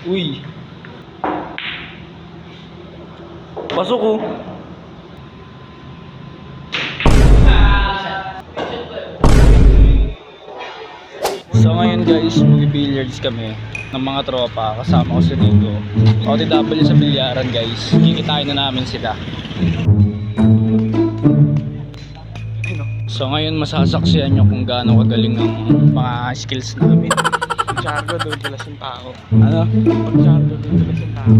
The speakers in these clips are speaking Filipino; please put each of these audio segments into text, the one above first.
Uy. Pasok ko. So ngayon guys, mag-billiards kami ng mga tropa. Kasama ko si Rico. OTW sa bilyaran guys. Kikitain na namin sila. So ngayon masasaksihan nyo kung gaano kagaling ang mga skills namin. Pag-chargo, dudulas yung tao. Ano? Pag-chargo, dudulas yung tao.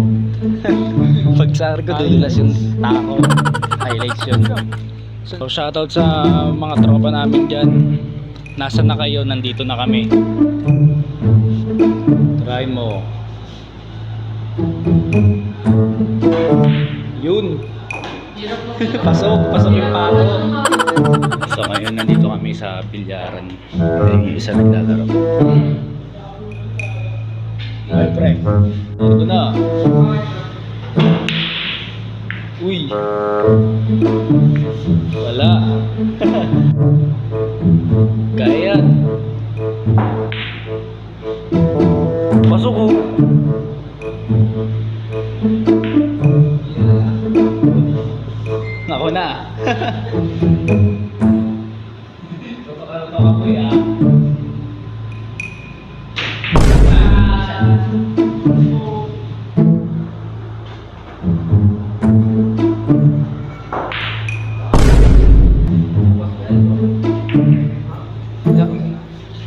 Pag sargo, dudulas yung tao. Highlights yun. So shoutout sa mga tropa namin dyan. Nasaan na kayo? Nandito na kami. Try mo. Yun. Pasok yung pako. So ngayon nandito kami sa bilyaran. Yung isa naglalaro. Ay pre, ito na. Uy. Wala. Kaya. Pasok ko. Ako na. Totoo ako ya.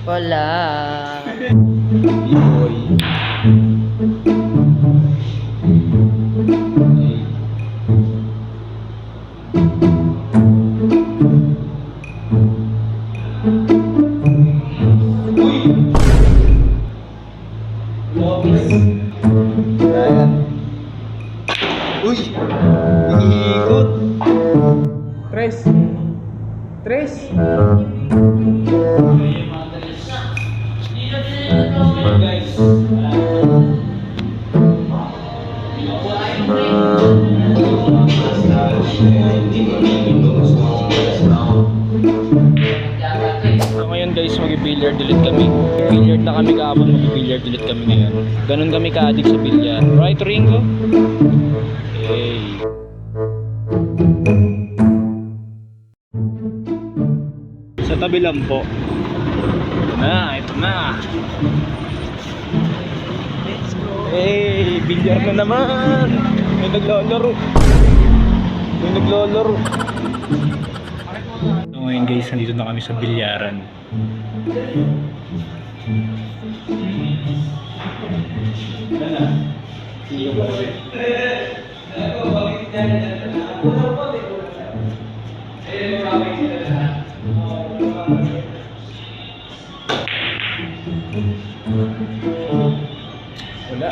Wala. B-boy. Uy! Iikot! Tres. Tres. Guys. So ngayon guys, mag-billiard ulit kami. Billiard na kami kahapon, mag-billiard ulit kami ngayon. Ganun kami ka-addict sa billiard. Right, Ringo? Hey. Sa tabi lang po. Ito na. Let's go. Hey, billiard na naman. May naglalaro. So ngayon guys, nandito na kami sa bilyaran. Wala.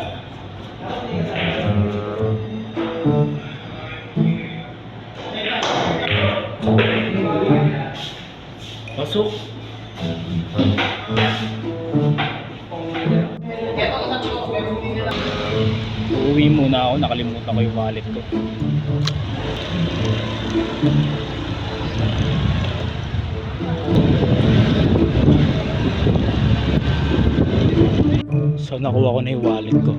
Pasok. Uuwi muna ako, nakalimutan ko yung wallet ko. So nakuha ko na yung wallet ko.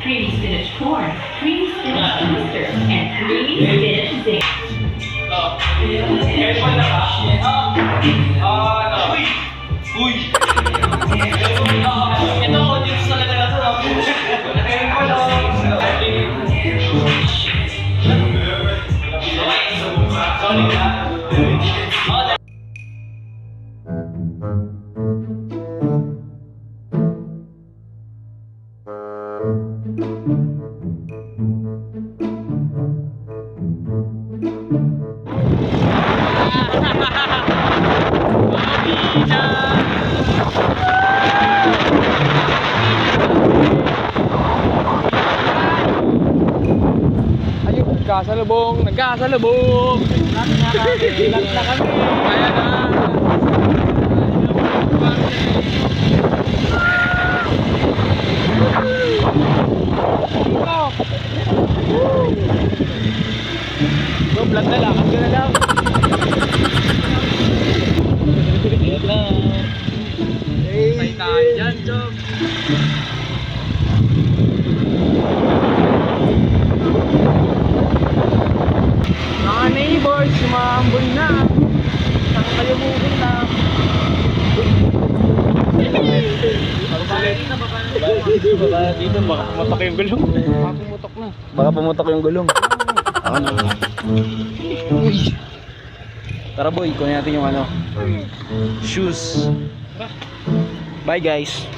Creamy spinach corn, creamy spinach twister, and creamy spinach zing. Uy! Ito ako dito sa naglalaro. Nagkasalubong! Nagkasalubong! Ilan na kami! Ilan na kami! Ayan na! Bro, vlog na lang. Hanggang na lang. Ayan lang. May tayo dyan, Chong! Mga neighbors, sumambol na! Saan kayo pupunta? Baka dito, baka pumatok yung gulong. Baka pumutok na. Baka pumatok yung gulong. Ako na. Uy. Tara boy, kunin natin yung ano. Shoes. Bye guys.